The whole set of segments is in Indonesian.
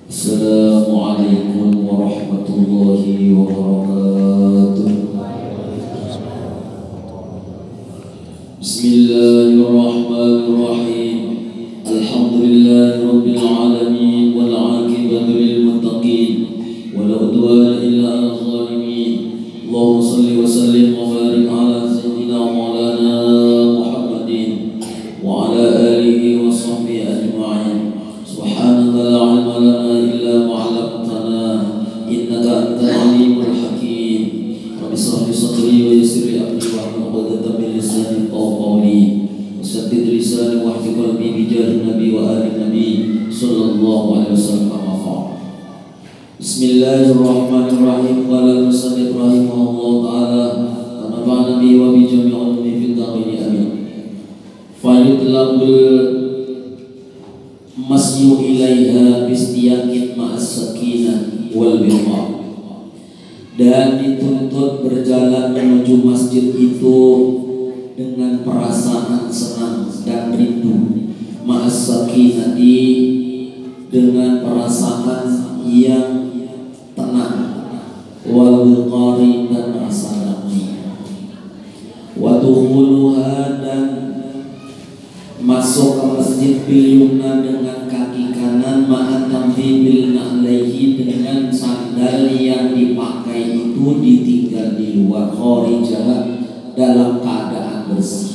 Assalamualaikum warahmatullahi wabarakatuh. Bismillahirrahmanirrahim. Alhamdulillahirabbil alamin wal 'aqibatu lil muttaqin wala udwana illa 'alal zalimin. Allahumma shalli wa sallim wa barik ala sayyidina maulana Muhammadin wa ala alihi wa sahbihi ajma'in. Subhanaka la 'ilma lana illa ma 'allamtana innaka antal 'alimul hakim. Rabbi shrah li sadri wa yassir li amri wahlul 'uqdatam min lisani yafqahu qawli. Wasaddid lisani wahdi qalbi bi jahi nabi wa ali nabi sallallahu alaihi wasallam. Bismillahirrahmanirrahim. Qala al-musannif rahimahullah ta'ala wa nafa'ana bihi wa bi jami'il ulumi fid dharain amin. Fa yutlabul masyu ilaiha bistiyaqin ma'as sakinah wal birra. Dan dituntut berjalan menuju masjid itu dengan perasaan senang dan rindu, ma'as sakinati, dengan perasaan yang tenang, wal wiqari, dan rasa damai, wa dukhuluha, dan masuk ke masjid bil yumna, dengan kaki kanan, ma'at tamfibil na'laihi, dengan sandal yang dipakai itu ditinggal di luar, kharijah, dalam keadaan bersih.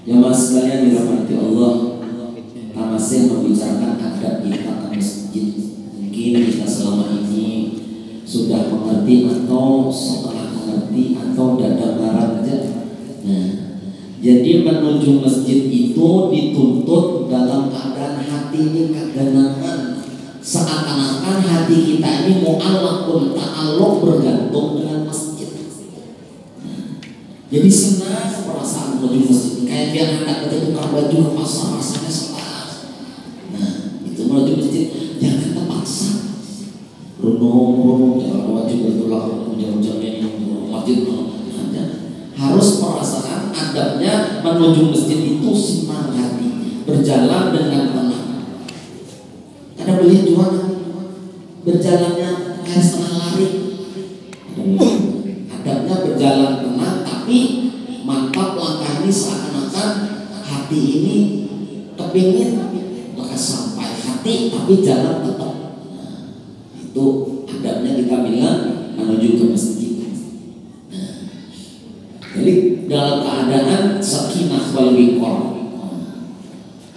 Jamaah sekalian dirahmati Allah, kita masih membicarakan adab kita ke masjid. Mungkin kita selama ini sudah mengerti atau setengah mengerti atau dada aja. Nah, jadi menuju masjid itu dituntut dalam keadaan hati ini keganangan, seakan-akan hati kita ini mu'allaqun, ta'alluq, bergantung dengan masjid. Jadi senang perasaan menuju masjid, kayak biar anak kita tukar baju ke pasar, rasanya senang. Nah, itu menuju masjid jangan terpaksa. Runung, jangan wajib bertolak, jangan masjid. Harus perasaan adabnya menuju masjid itu senang hati, berjalan dengan tenang. Ada beli jual berjalannya kayak setengah lari. Adabnya berjalan tenang, tapi mantap langkah ini seakan-akan hati ini kepingin maka sampai hati, tapi jalan tetap. Itu adabnya kita bilang menuju ke masjid. Jadi dalam keadaan sakinah wal wiqar.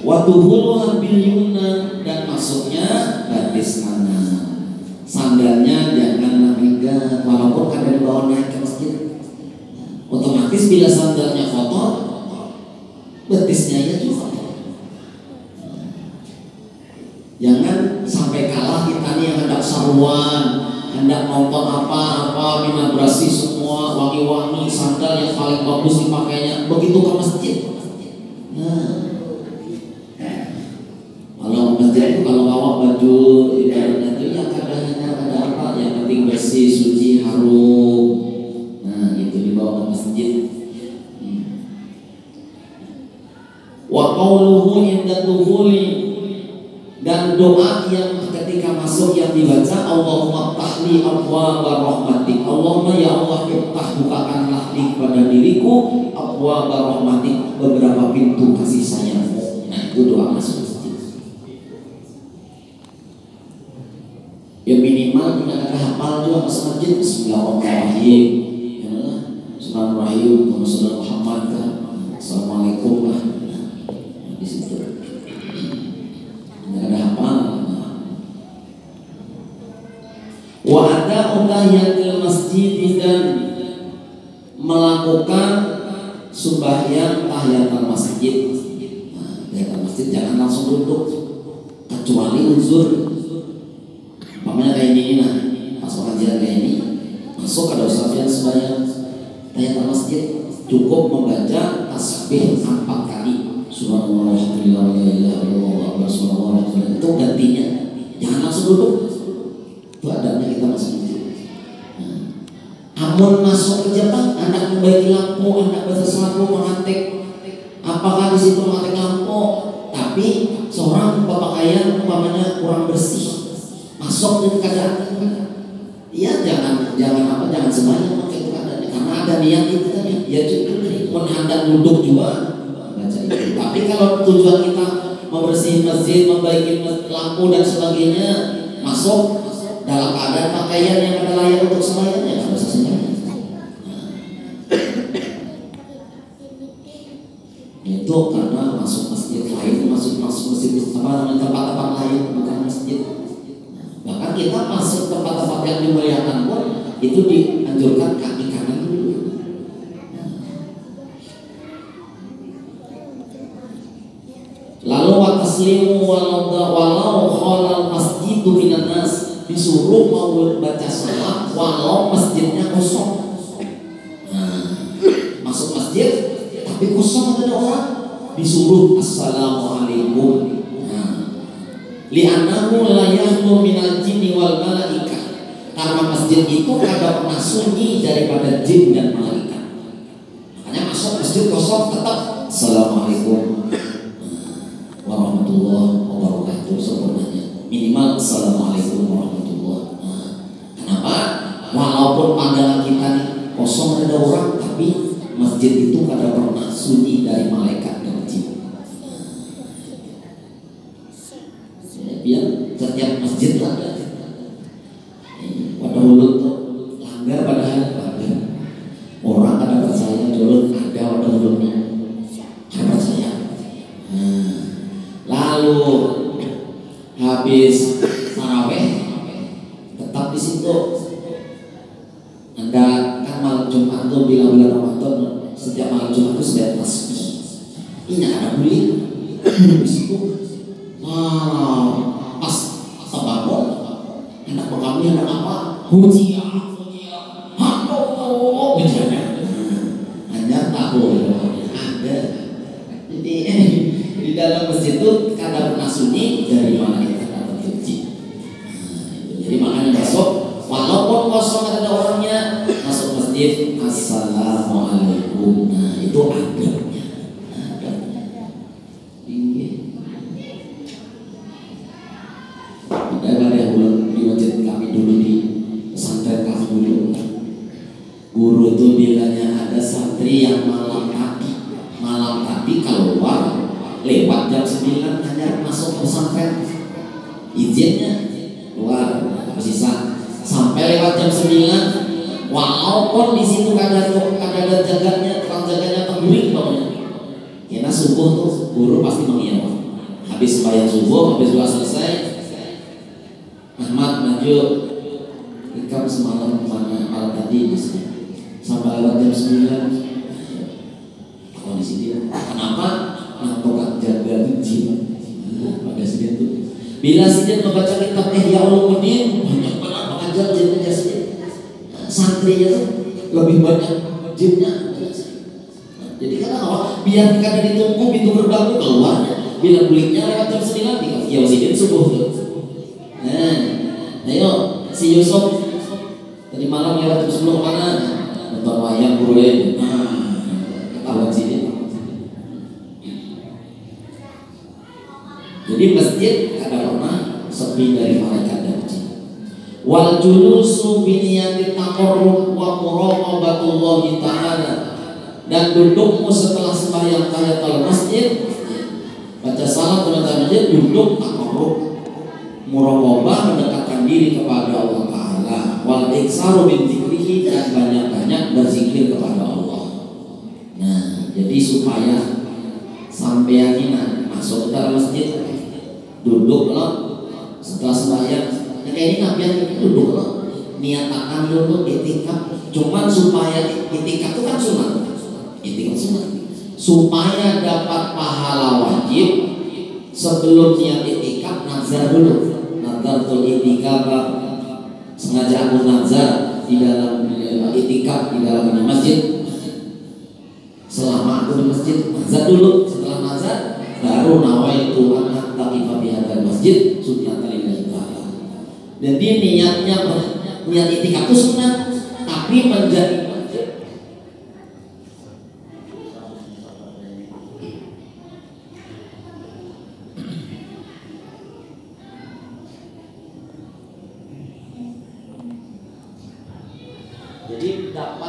Wa dukhuluha bil yumna, dan masuknya batis kanan. Sandalnya jangan nabiga, walaupun ada dibawa naik ke masjid. Otomatis bila sandalnya kotor, betisnya ya juga kotor. Jangan sampai kalah kita nih yang hendak saruan, hendak nonton apa-apa, minabrasi semua, wangi-wangi, sandal yang paling bagus dipakainya, begitu ke masjid. Nah, kalau masjid itu kalau bawa baju ibaratnya itu ya kadang-kadang ada apa, yang penting bersih, suci, harum. Nah, itu dibawa ke masjid. Wa qauluhu inda dukhuli, dan doa yang ketika masuk yang dibaca, Allahumma ftahli abwaaba rahmatik. Allahumma ya Allah, iftah, bukakanlah li pada diriku abwaaba rahmatik, beberapa pintu kasih sayangmu. Nah, itu doa masuk masjid. Ya minimal kita ada hafal juga masuk masjid. Bismillahirrahmanirrahim, Bismillahirrahmanirrahim, Muhammad kan, Assalamualaikum lah. Di situ ada hafal. Wa ada utahiyatil masjid, dan melakukan sembahyang tahiyatul masjid. Nah, masjid jangan langsung duduk, kecuali uzur. Umpamanya kayak ini, nah pas pengajian kayak ini, masuk ada ustaz yang sembahyang tahiyatul masjid, cukup membaca tasbih 4 kali, subhanallah walhamdulillah wa la ilaha illallah wa subhanallah walhamdulillah, itu gantinya. Jangan langsung duduk. Itu adabnya kita masuk masjid. Amun masuk ke Jepang, anak membaiki lampu, anak bersesuatu mengantik, apakah di situ mengantik lampu, tapi seorang berpakaian umpamanya kurang bersih, masuk dengan keadaan, ya jangan sembahyang pakai keadaannya, karena ada niat itu tadi, ya cukup menghadap duduk juga baca itu. Tapi kalau tujuan kita membersih masjid, membaiki lampu dan sebagainya, masuk dalam keadaan pakaian yang ada layak untuk sembahyang, ya nggak usah sembahyang. Itu karena masuk masjid lain, masuk masjid tempat-tempat lain bukan masjid. Bahkan kita masuk tempat-tempat yang dimuliakan pun itu dianjurkan kaki kanan dulu. Lalu wataslimu walau khalal masjidu minan nas, disuruh mau baca salat walau masjidnya kosong. Masuk masjid tapi kosong ada orang, disuruh assalamualaikum. Li'annahu la yakhlu minal jinni wal malaikah, karena masjid itu kada pernah sunyi daripada jin dan malaikat. Makanya masuk masjid kosong tetap assalamualaikum warahmatullahi wabarakatuh, sebenarnya minimal assalamualaikum warahmatullahi. Kenapa? Walaupun pandangan kita nih kosong ada orang, tapi masjid itu kada pernah sunyi dari malaikat dan jin. Biar setiap masjid lah ada. Pada mulut tuh langgar, padahal ada orang kada percaya dulu ada pada mulutnya kada percaya. Lalu habis taraweh tetap di situ. Anda kan malam Jumat tuh bila bulan Ramadan, setiap malam Jumat tuh setiap tasbih. Ini ada beli di situ. Pas bangun, anak kami anak apa? Hujia, halo, hanya tahu ada. Jadi di dalam masjid itu kada pernah sunyi dari malaikat atau jin. Jadi makanya masuk, walaupun kosong ada orangnya, masuk masjid assalamualaikum. Nah itu adabnya. Di masjid kami dulu, di pesantren kami dulu, guru tuh bilangnya ada santri yang malam tadi keluar lewat jam 9 hanya masuk pesantren, izinnya keluar sisa sampai lewat jam 9, walaupun di situ ada jaganya, tukang jaganya terguling pokoknya. Karena subuh tuh guru pasti mengiyakan. Habis sembahyang subuh, habis doa selesai, Ahmad maju, ikam semalam mana malam tadi di sini sampai lewat jam 9. Kalau di sini, kenapa? Nah, tukang jaga jin pada sini tuh. Bila sini membaca kitab Ihya Ulumuddin, banyak banget mengajar jinnya sini. Santrinya tuh lebih banyak jinnya. Jadi kan apa? Biar kada ditunggu pintu gerbang itu keluarnya. Bila buliknya lewat jam 9, ya sini subuh tuh. Ayo si Yusuf tadi malam lewat jam 10 mana? Nonton wayang guru ini. Ketahuan sini. Jadi masjid kada pernah sepi dari malaikat dan jin. Wal julusu bi niyati taqarrub wa muraqabatullah ta'ala, dan dudukmu setelah sembahyang tahiyatul masjid, baca salat dalam masjid, duduk taqarrub, muraqabah, mendekatkan diri kepada Allah Ta'ala, wal iksaru min dzikrihi, dan banyak-banyak berzikir kepada Allah. Nah, jadi supaya sampai yakinan masuk ke dalam masjid, duduk loh setelah sembahyang. Nah, kayak ini nabian duduk loh, niatakan dulu itikaf. Cuman supaya itikaf itu kan sunat, itikaf sunat, supaya dapat pahala wajib sebelum niat itikaf nazar dulu. Nazartul itikaf, sengaja aku nazar di dalam itikaf di dalam masjid. Selama aku di masjid nazar dulu. Setelah nazar baru nawaitu an attaqifa fi hadzal masjid sunnatan lillahi ta'ala. Jadi niatnya niat itikaf itu sunat, tapi menjadi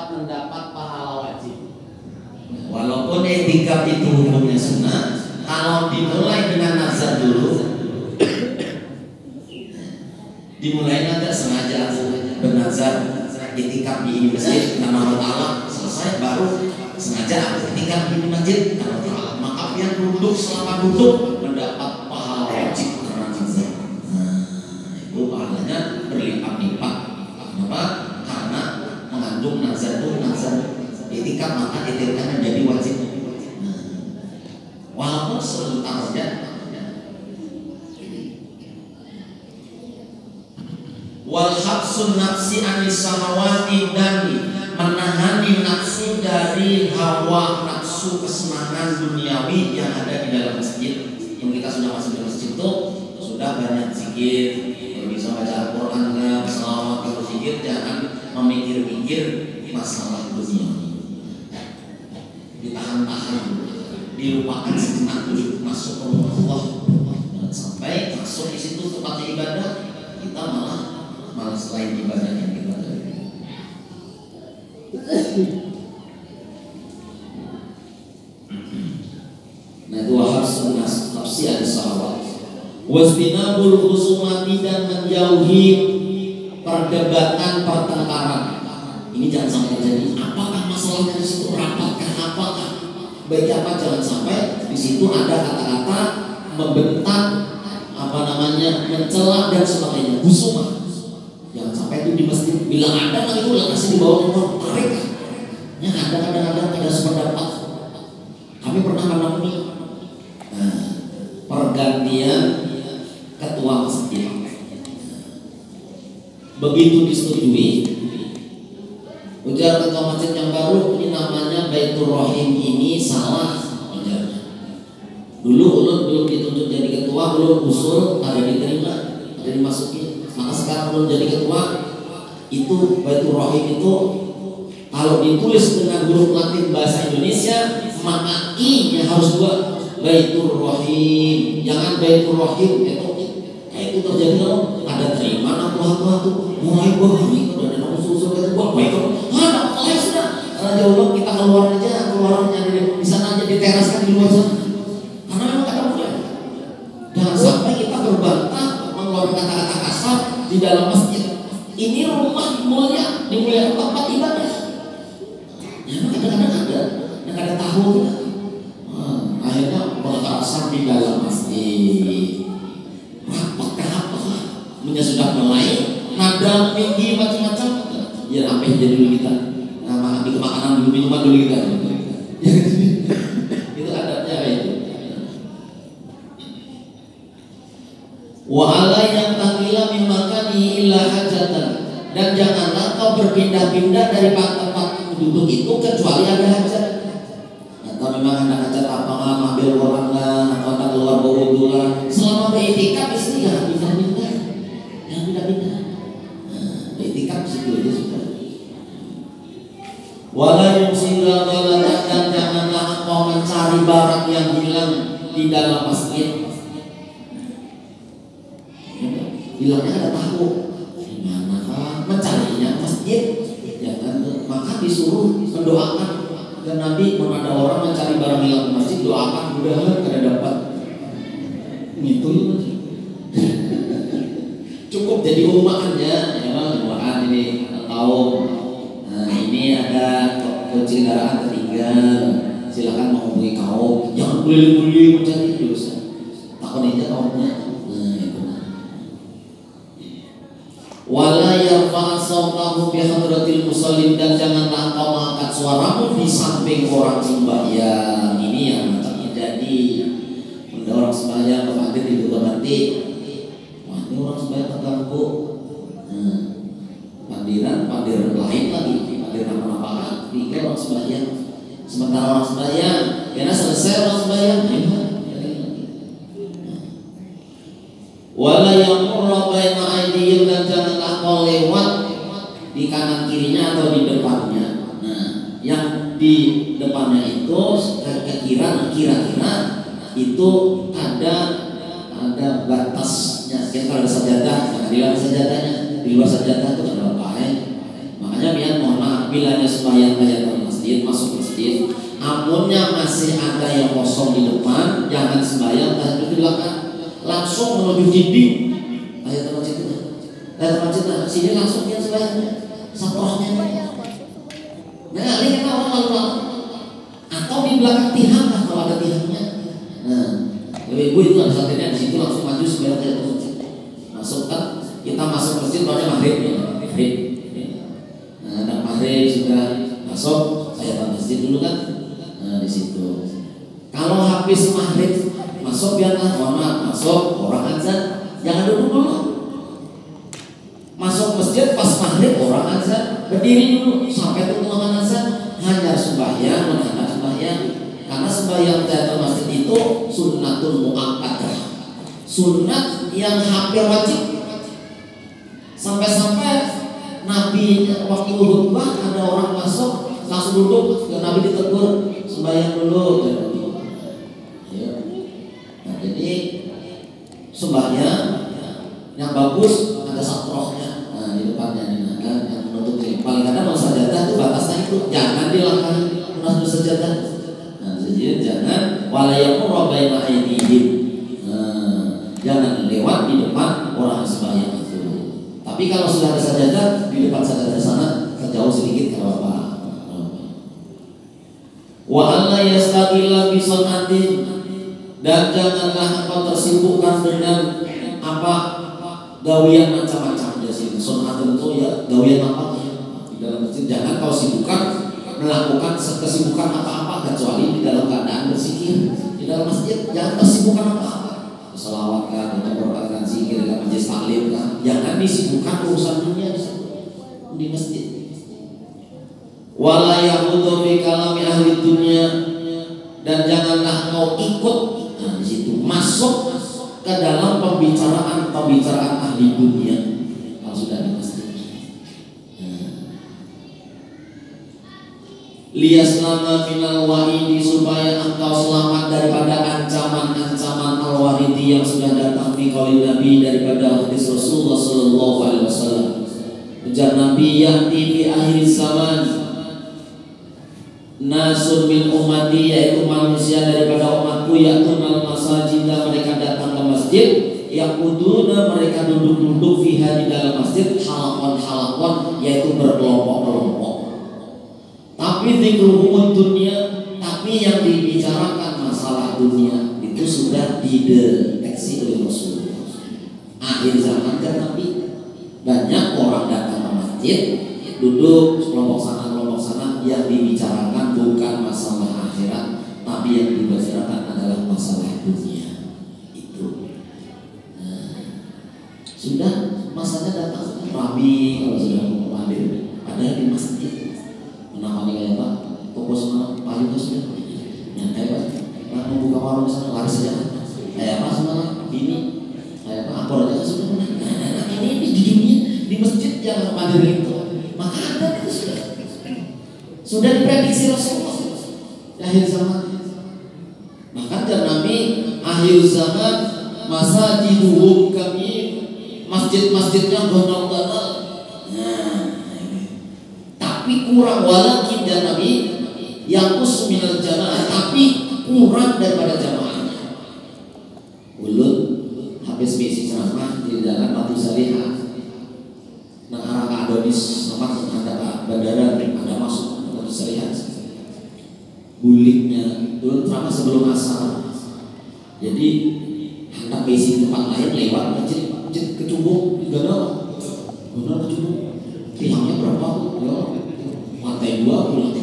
mendapat pahala wajib. Walaupun itikaf itu hukumnya sunnah, kalau dimulai dengan nazar dulu, dimulai nazar sengaja bernazar itikaf di masjid karena Allah Ta'ala, selesai baru sengaja itikaf di masjid karena Allah Ta'ala, maka yang duduk selama duduk mendapat pahala wajib karena nazar. Itu pahalanya berlipat-lipat. Kenapa? Karena mengandung nazar itu nazar itikaf, maka itikaf menjadi wajib. Walaupun sebentar saja. Wal habsun nafsi anis samawati, dan menahani nafsu dari hawa nafsu kesenangan duniawi yang ada di dalam masjid. Yang kita sudah masuk di masjid itu sudah banyak zikir, bisa baca Al-Quran, selawat, kalau zikir jangan memikir-mikir masalah dunia. Ditahan-tahan, dilupakan sejenak dulu, masuk ke rumah Allah. Jangan sampai masuk di situ tempatnya ibadah, kita malah selain ibadah yang kita lakukan. Nah itu habsun nafsi as-salawat. Wasbinabul khusumati, dan menjauhi perdebatan pertengkaran. Ini jangan sampai terjadi. Apakah masalahnya di situ, rapatkah, apakah baik apa, jangan sampai di situ ada kata-kata membentak, mencela dan sebagainya. Khusumah. Jangan sampai itu di masjid bilang ada kan itu kasih di bawah nomor tarik. Ya kadang-kadang ada sependapat. Kami pernah menemui pergantian ketua masjid. Begitu disetujui, ujar ketua masjid yang baru, ini namanya Baitur Rahim, ini salah ujarnya. Dulu ulun belum ditunjuk jadi ketua, belum usul, ada diterima, ada dimasukin. Maka sekarang belum jadi ketua, itu Baitur Rahim itu kalau ditulis dengan huruf Latin bahasa Indonesia, maka I-nya harus buat Baitur Rahim, jangan Baitur Rahim. Itu terjadi loh, ada terima apa tuh, mulai bahari, ada nama usul kata buat Baitur. Mulai sudah, Raja Allah kita keluarnya di sana aja, diteraskan di luar sana. Karena memang ada mulai. Jangan sampai kita berbantah mengeluarkan kata-kata kasar di dalam masjid. Ini rumah mulia, dimuliakan tempat ibadah. Ya kadang-kadang ada yang kada tahu tidak. Akhirnya kekerasan di dalam masjid. Apa? Punya sudah mulai nada tinggi macam-macam. Ya apa yang jadi dulu kita. Nah, di makanan dulu, minuman dulu kita. Itu adabnya itu. Wa ala yang taqila min makani illa hajatan, dan janganlah kau berpindah-pindah dari tempat duduk itu kecuali ada hajat. Atau memang ada hajat apa ngambil orang lah, atau tak keluar wudhu lah. Selama beritikaf istri jangan pindah-pindah. Jangan pindah-pindah. Beritikaf situ aja sudah. Wala yusila wala, dan janganlah kau mencari barang yang hilang di dalam masjid. Hilangnya ada tahu gimana mencarinya masjid, ya kan? Maka disuruh mendoakan. Dan Nabi pernah ada orang mencari barang hilang di masjid, doakan mudah-mudahan kada dapat. Gitu. Cukup jadi umaannya, ya umaan ini tahu. Nah ini ada kunci kendaraan ketinggalan, silakan menghubungi kau. Jangan beli-beli mencari dosa. Takut aja kaumnya. Wala yarfa' sautahu bi hadratil musallin, dan janganlah kau mengangkat suaramu di samping orang sembahyang. Ini yang terjadi. Ada orang sembahyang ke pandir dibuka mati. Wah, ini orang sembahyang terganggu. Pandir lain lagi, pandir apa-apa pikir orang sembahyang. Sementara orang sembahyang, karena selesai orang sembahyang, wala yamurra baina aydihim, dan janganlah kau lewat di kanan kirinya atau di depannya. Nah, yang di depannya itu kira-kira itu ada batasnya. Kalau ada sajadah, jangan di luar sajadahnya. Di luar sajadah itu ada apa? Makanya biar mohon maaf bila ada sembahyang tahiyatul masjid, masuk masjid, amunnya masih ada yang kosong di depan, jangan sembahyang tahiyatul di belakang. Langsung menuju dinding tahiyatul masjid, sini langsung dia sembahyangnya, satrohnya. Nah, ini kan orang lalu atau di belakang tiang lah kalau ada tiangnya. Nah, ibu itu ada satunya di situ langsung maju sembahyang tahiyatul masjid. Masuk kan, kita masuk masjid soalnya maghrib. Nah, dan maghrib sudah masuk tahiyatul masjid dulu kan. Nah, di situ. Kalau habis maghrib masuk biarlah, masuk orang azan, jangan duduk dulu. Masuk masjid pas maghrib orang azan, berdiri dulu sampai tuntunan azan, hanya sembahyang menghadap sembahyang. Karena sembahyang tahiyatul masjid itu sunnatul muakkadah, sunnat yang hampir wajib. Sampai-sampai Nabi waktu khutbah ada orang masuk langsung duduk, dan Nabi ditegur sembahyang dulu. Jadi sembahyang yang bagus ada satrohnya, nah di depannya ini kan yang menutup. Paling kadang kalau sajadah itu batasnya itu jangan dilangkahi munasabah sajadah. Nah, jadi jangan walayakum baina aydihim, jangan lewat di depan orang sembahyang itu. Tapi kalau sudah ada sajadah di depan sajadah sana, terjauh sedikit kalau apa. Wa alla yastaqilla bi sunatin, dan janganlah engkau tersibukkan dengan apa gawian macam-macam di sini. Sunat itu ya gawian apa di dalam masjid. Jangan kau sibukkan melakukan kesibukan apa-apa kecuali di dalam keadaan berzikir. Di dalam masjid jangan tersibukkan apa-apa. Selawatkan, memperkatakan zikir, majlis taklim kan. Jangan disibukkan urusan dunia di masjid. Wala yahudu fi kalami ahli dunya, dan janganlah kau ikut di situ masuk ke dalam pembicaraan ahli dunia kalau sudah di masjid. Liyaslama minal wa'idi, supaya engkau selamat daripada ancaman-ancaman al-wa'idi yang sudah datang di qaulin Nabi, daripada hadis Rasulullah sallallahu alaihi wasallam. Ujar Nabi, ya'ti fi akhir zaman nasun min ummati, yaitu manusia daripada umatku, ya'tunal masajid, mereka datang ke masjid, yaquduna, mereka duduk-duduk fiha, di dalam masjid, halaqon, yaitu berkelompok-kelompok. Tapi dzikruhum dunia, tapi yang dibicarakan masalah dunia itu sudah dideteksi oleh Rasulullah. Akhir zaman kan Nabi, banyak orang datang ke masjid, duduk kelompok sana, yang dibicarakan bukan masalah akhirat, tapi yang dibicarakan adalah masalah dunia. Itu. Sudah masanya datang Rabi, kalau sudah mau hadir, ada di masjid. Namanya kayak apa? Toko semua paling sudah. Yang kayak apa? Membuka warung sana lari saja. Kayak apa semuanya? Ini kayak apa? Ampor aja sudah. Ini di dunia, di masjid yang hadir itu. Maka ada itu sudah diprediksi Rasulullah di akhir zaman. Maka dan Nabi, akhir zaman masajiduhum kami, masjid-masjidnya gondok-gondok. Tapi kurang, walakin dan Nabi yang minal jamaah, tapi kurang daripada jamaahnya. Ulun habis misi ceramah di dalam Batu Salihah, nah arah Adonis sama ada bandara, ada masuk Batu Salihah. Buliknya ulun ceramah sebelum asar, jadi hendak misi tempat lain lewat masjid Kecubung di Gana Kecubung, tiangnya berapa? Lantai 2 pulang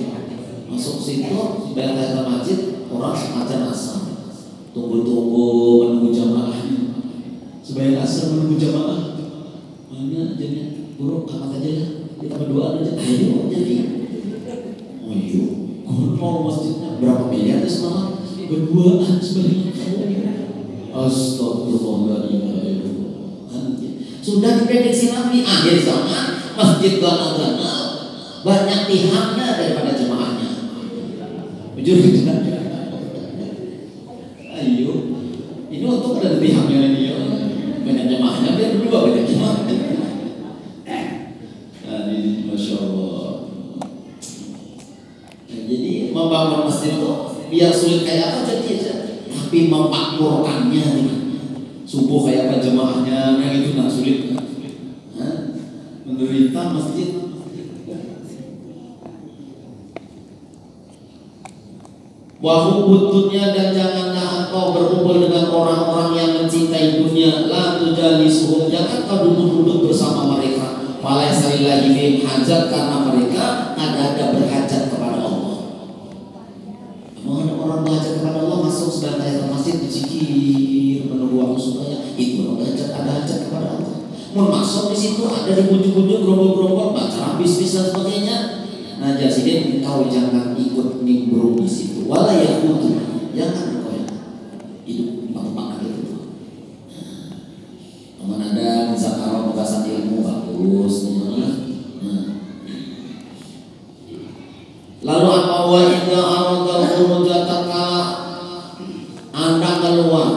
masuk situ, bayar tahiyatul masjid, orang semacam asal tunggu Ayo jadi, ayo, mau masjidnya berapa miliar itu semalam? Berduaan sebenarnya. Astagfirullahaladzim. Sudah diprediksi Nabi akhir zaman masjid ganal-ganal banyak pihaknya daripada jemaahnya. Jujur tidak? Ayo, ini untuk ada pihaknya ini ya. Banyak jemaahnya biar berdua banyak jemaahnya. Ini masya Allah. Nah, jadi membangun masjid itu biar sulit kayak apa jadi aja, tapi memakmurkannya subuh kayak apa jemaahnya, yang itu nggak sulit kan? Menderita masjid. Wahubud dunia, dan janganlah engkau berkumpul dengan orang-orang yang mencintai dunia. La tujalisuhum, jangan kau duduk-duduk bersama mereka. Falaysa lillahi bihim hajat, karena mereka ada berhajat kepada Allah. Mau ada orang berhajat kepada Allah masuk sedang tahiyatul masjid berzikir menunggu waktu supaya itu ada hajat kepada Allah. Mau masuk di situ ada dibujuk-bujuk gerombol-gerombol baca bisnis dan sebagainya. Nah jadi engkau jangan ikut nimbrung di situ. Wala yaqutu, jangan engkau hidup di tempat itu. Teman ada misalkan pembahasan ilmu bagus, lalu apa wa idza aradal khurujataka, anda keluar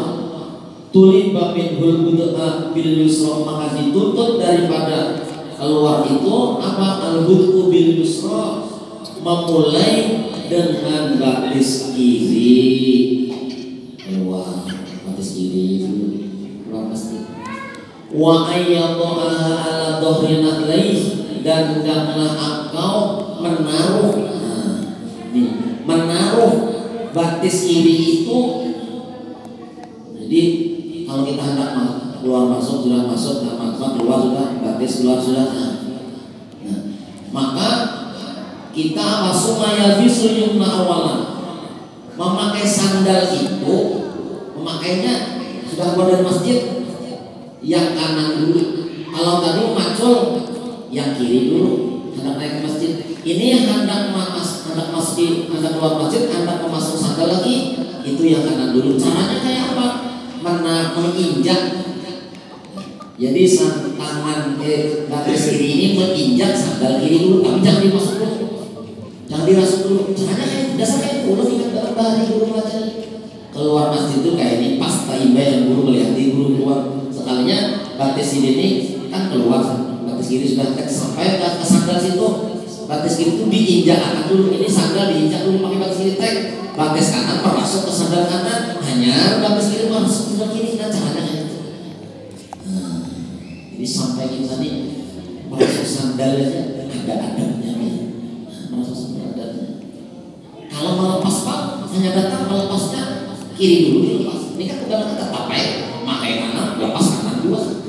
tuliba minhul bud'a bil yusra, maka dituntut daripada keluar itu apa? Al-bud'u bil yusra, memulai dengan batis kiri. Keluar batis kiri keluar masjid. Wa ayyadaha ala dhahri naqlaih, dan hendaklah engkau menaruh menaruh batis kiri itu. Jadi kalau kita hendak keluar masuk sudah masuk, keluar sudah batis keluar sudah. Nah, maka kita masumaya bisul yumna awalan, memakai sandal itu memakainya sudah keluar dari masjid yang kanan dulu. Kalau tadi macul yang kiri dulu hendak naik ke masjid. Ini hendak keluar masjid, hendak memasang sandal lagi, itu yang kanan dulu. Caranya kayak apa? Menginjak. Jadi tangan batis kiri ini menginjak sandal kiri dulu, tapi jangan dimasuk dulu, jangan dirasuk dulu. Caranya kayak dasar kayak guru ingat dalam bahari guru baca keluar masjid itu kayak ini pas taibah yang guru melihat guru keluar sekalinya batis kiri ini kan keluar, batis kiri sudah sampai ke sandal situ. Batis kiri itu diinjak kanan dulu, ini sandal diinjak dulu pakai batis kiri tek, batis kanan masuk ke sandal kanan, hanya batis kiri masuk ke sandal kiri. Nah caranya kayak itu. Jadi sampai kita nih masuk sandal aja ada adabnya nih. Masuk sandal adabnya. Kalau melepas pak, hanya datang melepasnya kiri dulu dilepas. Ini kan udah kita pakai kanan, lepas kanan dua.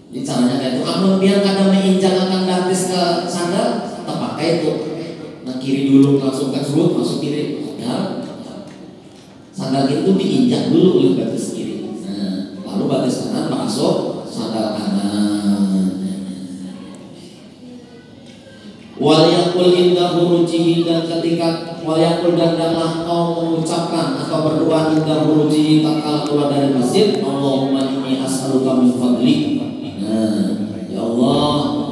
Ini caranya kayak itu. Amun biar kadang menginjak akan batis ke sandal, terpakai itu. Nah kiri dulu langsung ke serut, masuk kiri. Padahal sandal kiri itu diinjak dulu oleh batis kiri. Nah, lalu batis kanan masuk sandal kanan. Waliyakul indah hurujihi, dan ketika waliyakul dan hendaklah kau mengucapkan atau berdoa indah hurujihi tatkala keluar dari masjid, Allahumma inni as'aluka min fadlik. Ya Allah,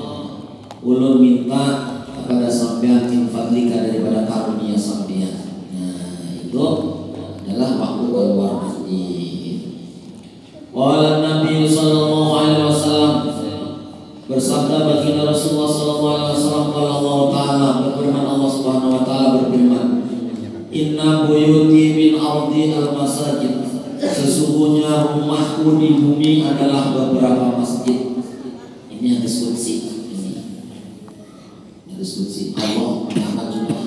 ulun minta kepada sampean min fadlika, daripada karunia sampean. Nah, itu adalah waktu keluar masjid. Qala Nabi sallallahu alaihi wasallam, bersabda baginda Rasulullah sallallahu alaihi wasallam, qala Allah taala, berfirman Allah Subhanahu wa taala berfirman, inna buyuti min ardi al-masajid, sesungguhnya rumahku di bumi adalah beberapa masjid. Ini hadis qudsi. Hadis qudsi. Allah mengatakan juga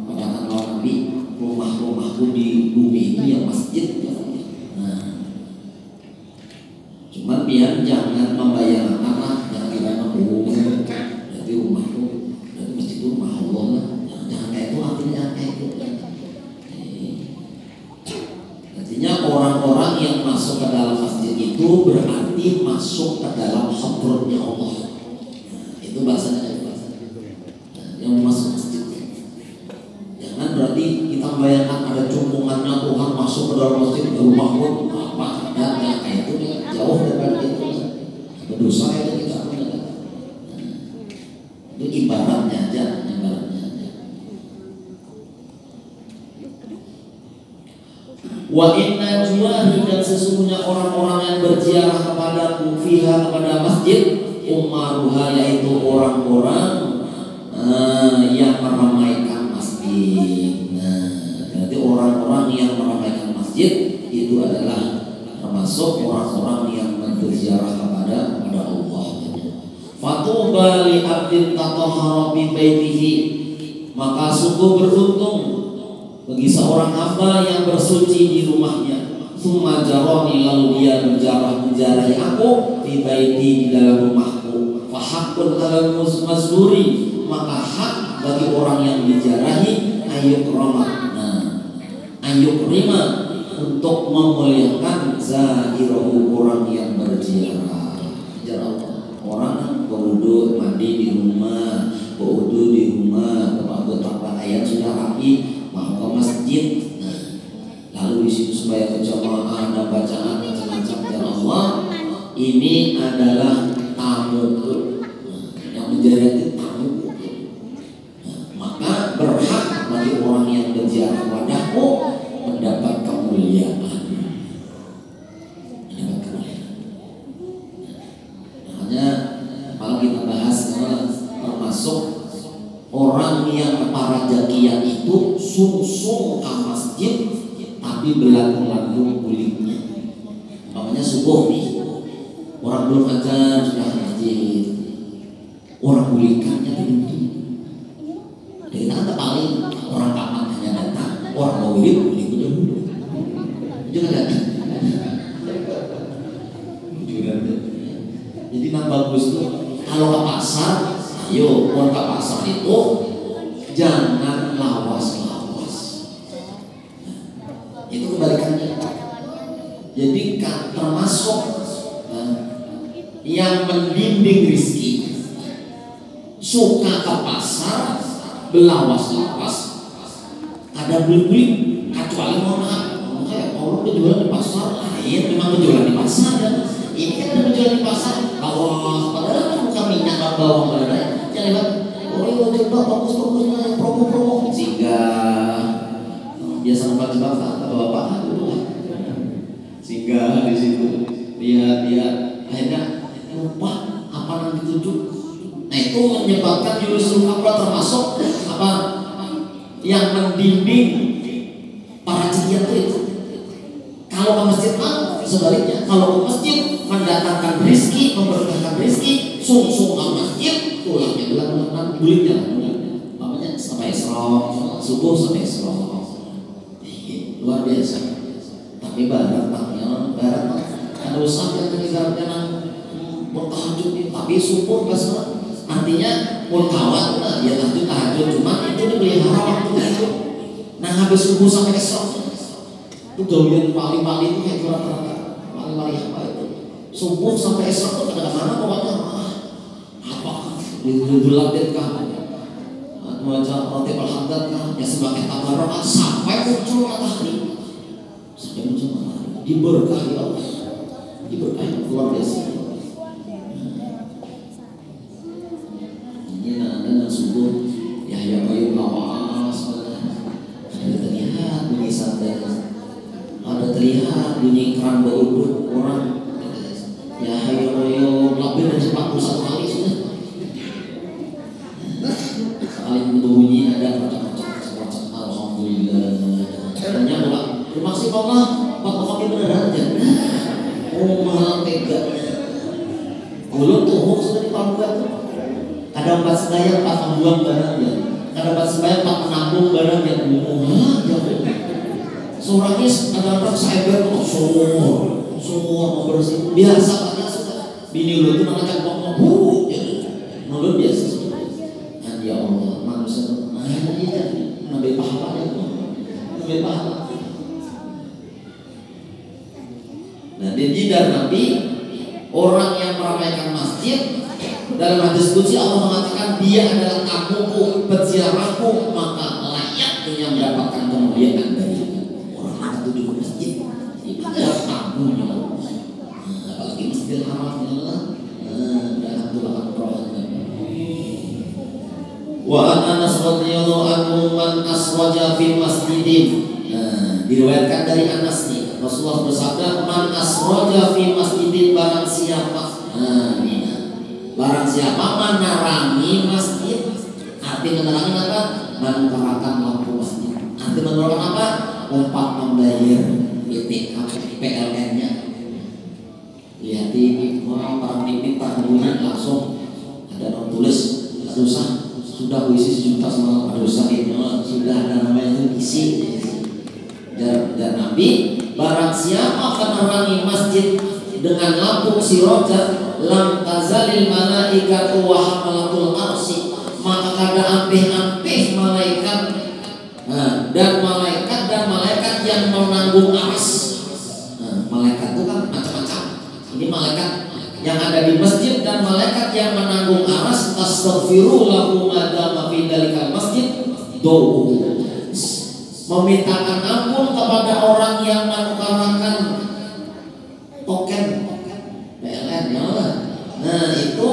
pada Nabi, rumahku di bumi itu yang masjid. Nah, cuman biar jangan membayangkan jangan kita menghubung. Jadi rumahku, jadi masjid itu rumah Allah lah. Jangan kayak itu, artinya jangan kayak itu. Artinya orang-orang yang masuk ke dalam masjid itu berarti masuk ke dalam hadratnya Allah. Itu bahasanya. Yang masuk masjid. Jangan berarti kita membayangkan ada cumpungannya Tuhan masuk ke dalam masjid baru makmur apa ada kayak itu jauh daripada itu. Berdosa itu kita itu ibaratnya aja. Wa inna juwahi, dan sesungguhnya orang-orang yang berziarah kepadaku fiha, kepada masjid, ummaruha, yaitu orang-orang yang meramaikan masjid. Nah, berarti orang-orang yang meramaikan masjid itu adalah termasuk orang-orang yang berziarah kepada Allah. Fatuba li abdin tatahhara bi baitihi, maka sungguh beruntung bagi seorang hamba yang bersuci di rumahnya. Summa jaroni, lalu dia menjarahi aku di baiti, di dalam rumahku. Fa haqqun 'alal mazluri, maka hak bagi orang yang dijarahi ayyukrama. Nah, ayyukrima, untuk memuliakan zahirahu, orang yang berziarah. Orang berwudu mandi di rumah, berwudu di rumah, beberapa ayat sudah rapi, mau ke masjid, lalu di situ sembahyang berjamaah, ada bacaan macam-macam ya Allah. Ini adalah tamuku, yang menjadi tamuku. Maka berhak bagi orang yang berziarah padaku mendapat kemuliaan. Makanya kalau kita bahas termasuk orang yang para jakiyah itu sung-sung ke masjid tapi belagu-lagu kulitnya. Namanya subuh nih, orang belum azan sudah ke masjid, orang kulikannya berhenti. Kita kan paling orang kapan hanya datang, orang mau kulit dulu. Juga datang. Jadi yang bagus tuh kalau ke pasar, ayo orang ke pasar itu jangan lawas-lawas. Itu kebalikannya. Jadi termasuk yang membimbing rizki, suka ke pasar belawas-lawas, ada beli-beli, kecuali mohon maaf, kayak orang penjualan di pasar lain, memang penjualan di pasar dan ini kan ada penjualan di pasar bawang, padahal kan bukan minyak atau bawang padahal, jangan lihat, oh iya coba bagus-bagusnya yang promo-promo, sehingga biasa membaca bapak sehingga di situ dia akhirnya lupa apa yang ditunjuk. Nah itu menyebabkan justru apa termasuk apa yang membimbing para jihad itu. Kalau ke masjid sebaliknya, kalau ke masjid mendatangkan rezeki, memberkahkan rezeki, sung-sung ke masjid, tulangnya belang-belang kulitnya, namanya sampai esrok, subuh sampai esrok, luar biasa. Tapi barat ada usaha yang bertahajud, tapi subuh pas artinya kawan, ya tahajud cuma itu dipelihara waktu itu. Nah habis subuh sampai esok itu gawian pali-pali itu kayak rata-rata pali-pali apa itu subuh sampai esok tuh kadang-kadang pokoknya apa dilabet kah baca roti alhamdulillah kah ya sebagai tabarak sampai muncul matahari, sampai muncul matahari diberkahi Allah, diberkahi luar biasa. Dengan subuh ya kayu lawas, ada terlihat bunyi santai, ada terlihat bunyi keran beruduk orang ya kayu lebih dari 41 kali sudah saling bunyi ada macam-macam. Alhamdulillah ternyata enggak termasuk Allah kami beneran aja malah teganya belum tuh sudah dipanggil tuh. Ada 4 sembahyang 4 membuang barangnya, ada 4 sembahyang 4 menampung barangnya. Suaranya kadang-kadang saya berkata sumur mau bersih biasa katanya sudah. Bini lu itu mengajak ngomong mulut biasa sudah. Dan ya Allah manusia nabi pahala ya nabi pahala. Nah dia jidar Nabi orang yang meramaikan masjid Dalam hadis qudsi Allah mengatakan dia adalah tamuku, peziarahku, maka layak dia mendapatkan kemuliaan dari orang itu di masjid. Ibadah tamunya. Apalagi Masjidil Haram dan Abdullah wa Anas radhiyallahu anhu man aswaja fi masjidin. Diriwayatkan dari Anas nih, Rasulullah bersabda, man aswaja fi masjidin, barang siapa barang siapa menerangi masjid. Arti menerangi apa? Menerangkan lampu masjid. Arti menerangkan apa? Umpat membayar PLN-nya. Lihat ini orang mimpi perhubungan langsung ada nomor tulis, susah sudah isi sejuta semalam, ada usah ini sudah ada namanya itu isi. Dan Nabi, barang siapa menerangi masjid dengan lampu sirojat, lam tazalil malaikatu wa hamalatul arsy, maka kada ampih-ampih malaikat dan malaikat yang menanggung arsy. Malaikat itu kan macam-macam. Ini malaikat yang ada di masjid dan malaikat yang menanggung arsy. Astaghfiru lahu madama fi dalikal masjid do'u, memintakan ampun kepada orang yang menukarkan token PLN ya. Nah itu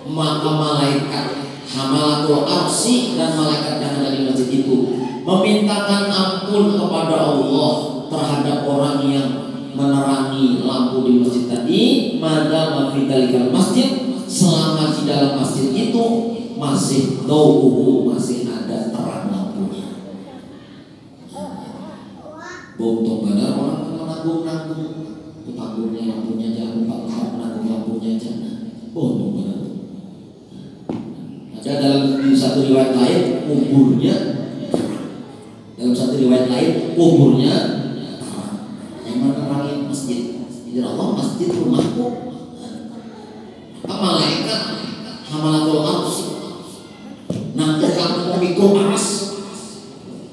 maka malaikat hamalatul arsy dan malaikat yang ada di masjid itu memintakan ampun kepada Allah terhadap orang yang menerangi lampu di masjid tadi, madama fi dalikal masjid, selama di dalam masjid itu masih dauhu, masih ada terang lampunya. Bontong benar orang menanggung panggungnya lampunya jangan menanggung lampunya jangan. Bontong benar. Ada dalam satu riwayat lain kuburnya, kuburnya yang menerangi masjid. Ya Allah, masjid rumahku. Malaikat hamalatul arsy nanti kamu memikul arsy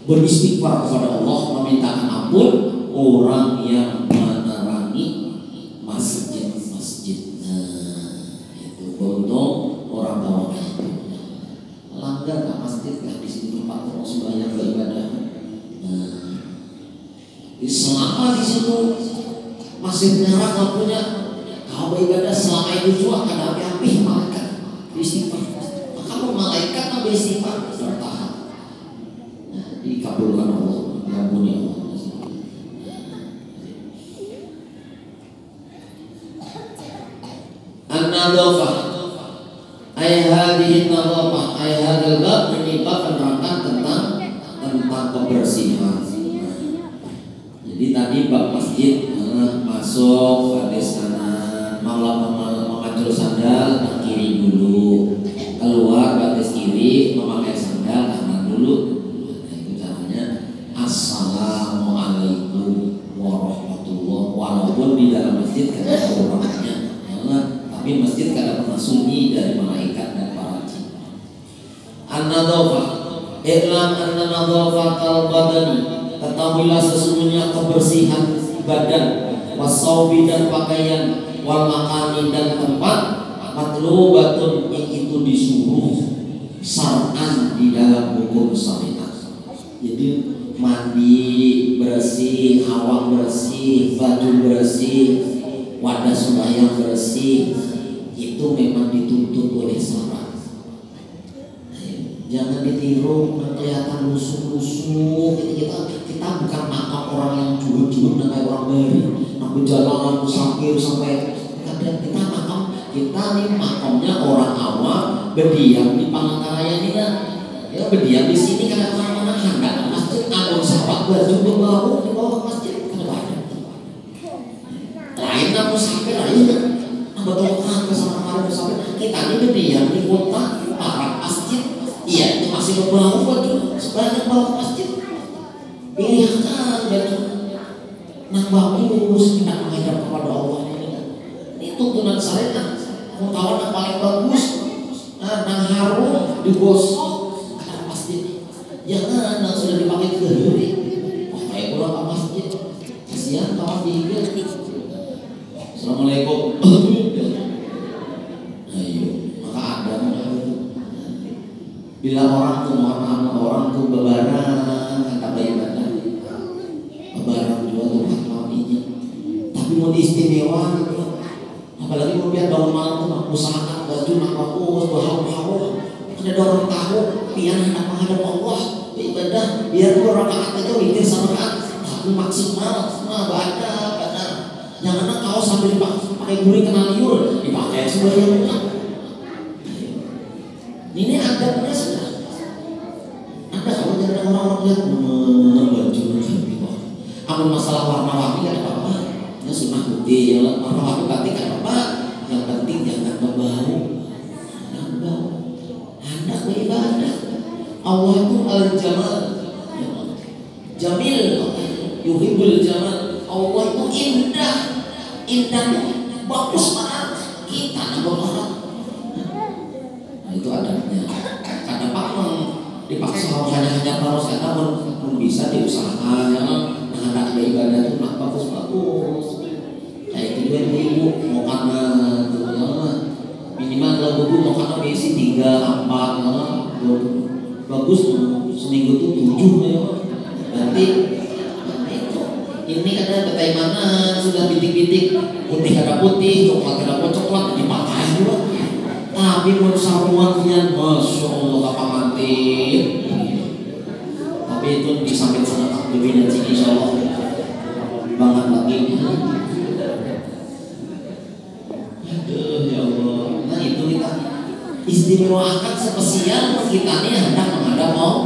beristighfar kepada Allah, memintakan ampun orang yang menerangi masjid. Itu untuk orang tua langgar ke masjid kan di sini tempat orang sembahyang beribadah. Selama di situ masih menyerah lampunya, kau beribadah selama itu juga ada api malaikat beristighfar. Kamu malaikat beristighfar bertahan. Dikabulkan Allah, diampuni Allah. An-nadhafah ay hadhihi an-nadhafah ay hadzal bab, ini bab menerangkan tentang kebersihan. Jadi tadi bab masjid masuk batis kanan, memancul sandal kiri dulu, keluar batis kiri memakai sandal kanan dulu. Itu caranya. Assalamualaikum warahmatullah. Walaupun di dalam masjid kada ada orangnya, tapi masjid kada pernah sunyi dari malaikat dan para jin. An-nadhafah, i'lam anna nadhafatal badani, ketahuilah sesungguhnya kebersihan badan, wasaubi dan pakaian, wal makani dan tempat, matlubatun yang itu disuruh syar'an di dalam hukum syariat. Jadi mandi bersih, awak bersih, baju bersih, wadah sembahyang bersih, itu memang dituntut oleh syariat. Jangan ditiru kelihatan lusuh-lusuh. Kita bukan makam orang yang juhud-juhud dan kayak orang beri, aku jalan musafir sampai kita makam, kita nih makamnya orang awam berdiam di Palangkaraya ini kan. Ya berdiam di sini karena kemana-mana hendak masjid, agung sahabat baju berbau di bawah masjid kan banyak. Lain aku sampai lain, betul kan kesana-kesana sampai kita ini berdiam di kota para masjid. Iya itu masih berbau baju sebanyak bawah masjid. Pilihan baju nak bagus tidak menghadap kepada Allah ini. Itu tunat syariat. Mau kawan yang paling bagus, nang harum digosok ke masjid. Jangan nang sudah dipakai gede. Wah kayak pulang ke masjid. Kasihan kawan dihidupkan. Assalamualaikum. Ayo, maka Bila orang tuh mohon maaf, orang tuh bebarang kata ibadah, bebarang juga tuh ini. Tapi mau istimewa, apalagi mau biar bangun malam tuh nak usahakan baju nak bagus, berharum-harum. Ada orang tahu, biar hendak menghadap Allah ibadah, biar dua rakaat aja witir sama rakaat, tapi maksimal, baca. Jangan kau sambil pakai gurih kena liur, dipakai sebenarnya. Ini adabnya sudah. Ada kalau ada orang-orang lihat baju amun masalah warna-warni kan apa-apa. Ya sunnah putih, ya warna-warni batik kan apa. Yang penting jangan berbau. Jangan berbau. Hendak beribadah. Allah itu al-jamal. Jamil, yuhibbul jamal. Allah itu indah. Indahnya bagus banget. Kita nambah banget. Nah, itu adabnya. Karena Pak dipaksa hanya terus kata pun bisa diusahakan ya. Nah, ada ibadah itu nak bagus-bagus. Kayak itu juga ibu mau karena minimal kalau buku mau karena besi 3, 4 bagus seminggu tuh 7 ya. Berarti ini ada bagaimana sudah bitik-bitik putih ada putih, coklat ada coklat dipakai juga. Tapi pun sapuannya masya Allah apa mati. Tapi itu disamping sana lebih dan insya Allah banget lagi. Aduh ya Allah. Nah itu kita istimewakan spesial kita nih hendak menghadap mau.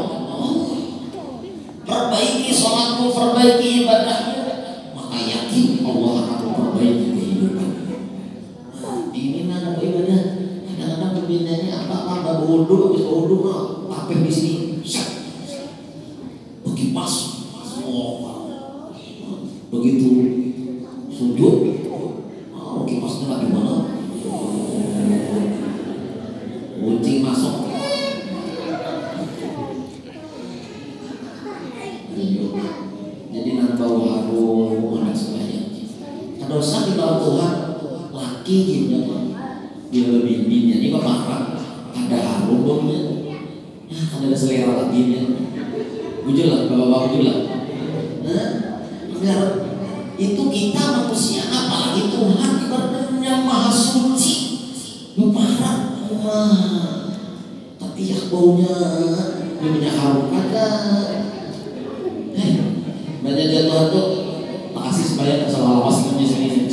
Perbaiki sholatmu, perbaiki ibadahmu, maka yakin Allah akan memperbaiki kehidupan. Ini nana ibadah, kadang-kadang berbedanya apa berwudu, habis berwudu tapeh di sini, berkipas, begitu sujud, kipasnya nggak di mana, kucing masuk. Jadi nambah harum dan sebagainya. Ada dosa di bawah Tuhan laki gitu dia lebih bininya ini kok marah ada harum bomnya. Nah, kan ada selera lagi nya. Bujul lah, bapak-bapak bujul lah. Nah, itu kita manusia apalagi Tuhan ibaratnya maha suci. Marah, tapi ya baunya minyak harum ada. Banyak jatuh tuh, makasih supaya tak salah lawas punya sini.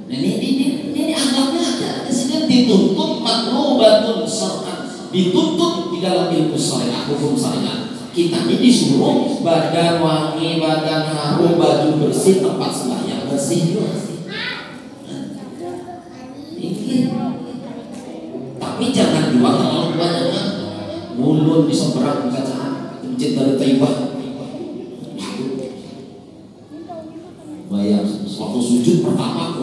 Nah ini anggapnya ada di sini dituntut matlubatun syar'an, dituntut di dalam ilmu syariat, hukum syariat. Kita ini disuruh badan wangi, badan harum, baju bersih, tempat sembahyang bersih juga. Tapi jangan juga kalau banyak mulut diseberang kaca. Masjid dari Taibah bayar waktu sujud pertama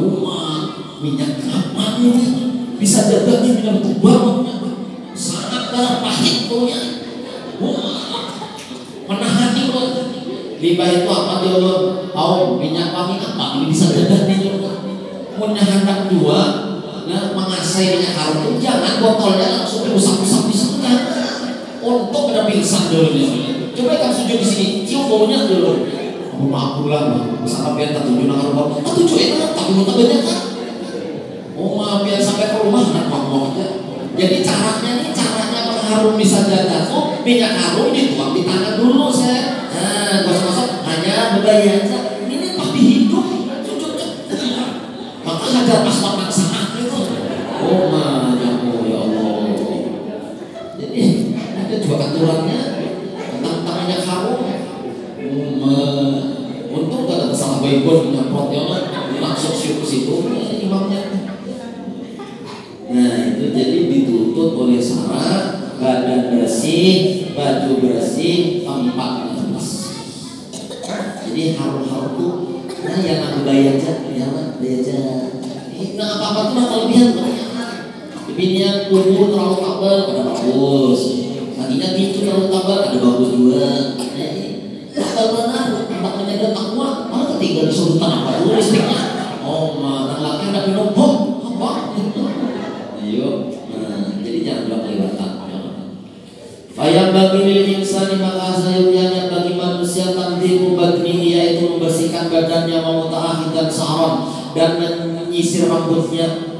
minyak apa bisa jaganya minyak tubang sangat pahit punya menahan itu limbah itu apa dia minyak wangi apa ini bisa jaganya punya hendak dua mengasai minyak harum itu jangan botolnya langsung diusap-usap di sana untuk ada pingsan dulu di sini. Coba kamu sujud di sini, cium baunya dulu. Kamu mampu lah, misalnya biar tak tujuh nakal bau, tujuh enak, tapi mau banyak kan? Oh maaf biar sampai ke rumah nak mau aja. Jadi caranya pengharum bisa jaga tuh minyak harum dituang di tangan dulu saya. Nah, gosok-gosok hanya berbahaya aja. Ini tapi hidup, sujud maka hajar pas makan sangat itu. Oh maaf ya Allah. Jadi ada juga aturannya tentang minyak harum. Untung gak ada salah baikon nyemprot ya langsung siup ke situ imamnya. Nah itu jadi dituntut oleh syarat badan bersih, baju bersih, tempat bersih. Jadi harum-harum tuh nah yang aku bayar aja, nah apa-apa tuh kelebihan bininya kubur terlalu tebal ada bagus, tadinya tisu terlalu tebal ada bagus juga. Tebal benar, tempat menjaga takwa malah ketinggalan disuruh tanah baru listriknya. Oh mana laki ada minum apa? Ayo, jadi jangan manusia tanzimu badnihi, yaitu membersihkan badannya, wa muta'ahidan sa'ron, dan menyisir rambutnya,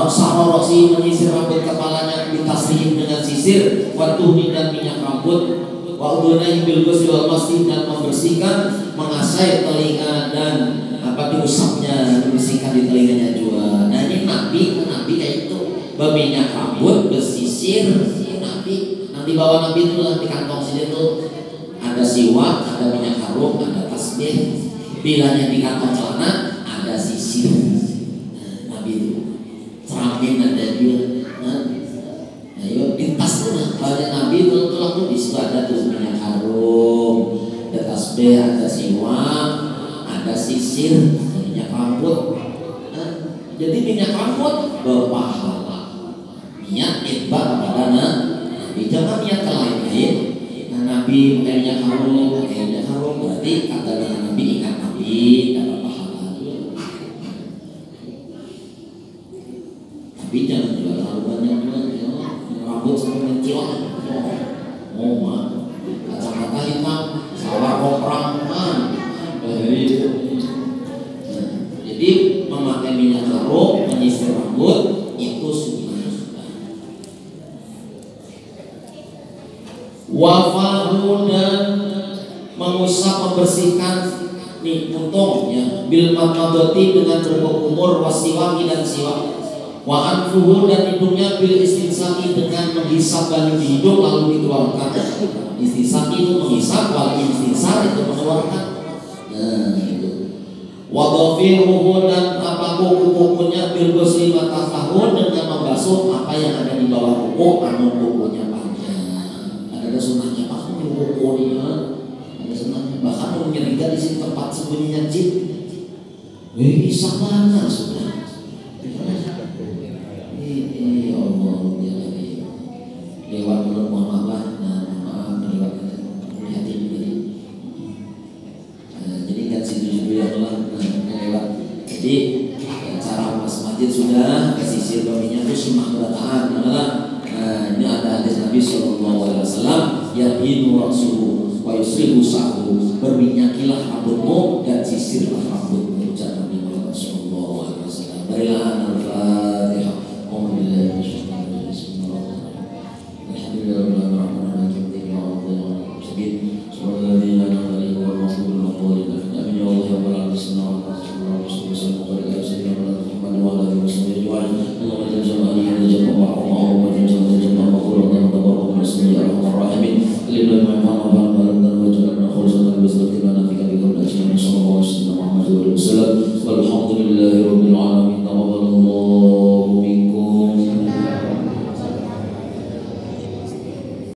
Sa'ron roksi, menyisir rambut kepalanya, bitasrihim dengan sisir, wa tuhni dan minyak rambut, wa udunaihi bil ghusli wal masih, dan membersihkan, mengasai telinga dan diusapnya, dibersihkan di telinganya juga. Nah ini Nabi kayak itu, berminyak rambut, bersisir. Nabi bawa Nabi itu di kantong sini tuh ada siwak, ada minyak harum, ada tasbih. Bilanya di kantong celana ada sisir. Nabi itu cermin ada juga. Ayo di tas tuh, kalau Nabi itu tuh di situ ada tuh minyak harum, ada tasbih, ada siwak, ada sisir, minyak rambut. Jadi minyak rambut berpahala. Minyak itba kepada Nabi, jangan minyak lain. Nah, Nabi pakai minyak harum, berarti kata dengan Nabi, ingat Nabi dapat pahala. Tapi jangan jual terlalu banyak juga. Rambut sampai mencilat. Oh mah, kacamata hitam, sawah koprang. Jadi memakai minyak harum, menyisir rambut itu sunnah. Wafahu, dan mengusap, membersihkan nih untungnya, bil madmadati, dengan berkumur, wasiwaki, dan siwak, wa anfuhu, dan hidungnya, bil istinsaki, dengan menghisap balik di hidung lalu dikeluarkan. Istinsaki itu menghisap, wal istinsar itu mengeluarkan. Nah itu. Wa dhafiruhu, dan kuku-kukunya, bil ghusli mata tahun, dengan membasuh apa yang ada di bawah kuku, kukunya panjang. Ada sunahnya Pak, kukunya ada sunahnya. Bahkan menyerikan di sini tempat sembunyinya jin. Bisa mana sudah? Allah lewat mulut mohon maaf. Maaf lewat hati juga. Jadi kan situ juga lah lewat. Jadi cara mas masjid sudah, sisir babinya itu sunnah berataan. Ini ada hadis Nabi SAW, yadhinu ra'suhu wa yusrihu sa'hu, berminyakilah rambutmu dan sisirlah rambutmu, ucap Nabi Muhammad SAW. Barilah al-Fatihah. Walhamdulillahi rabbil alamin.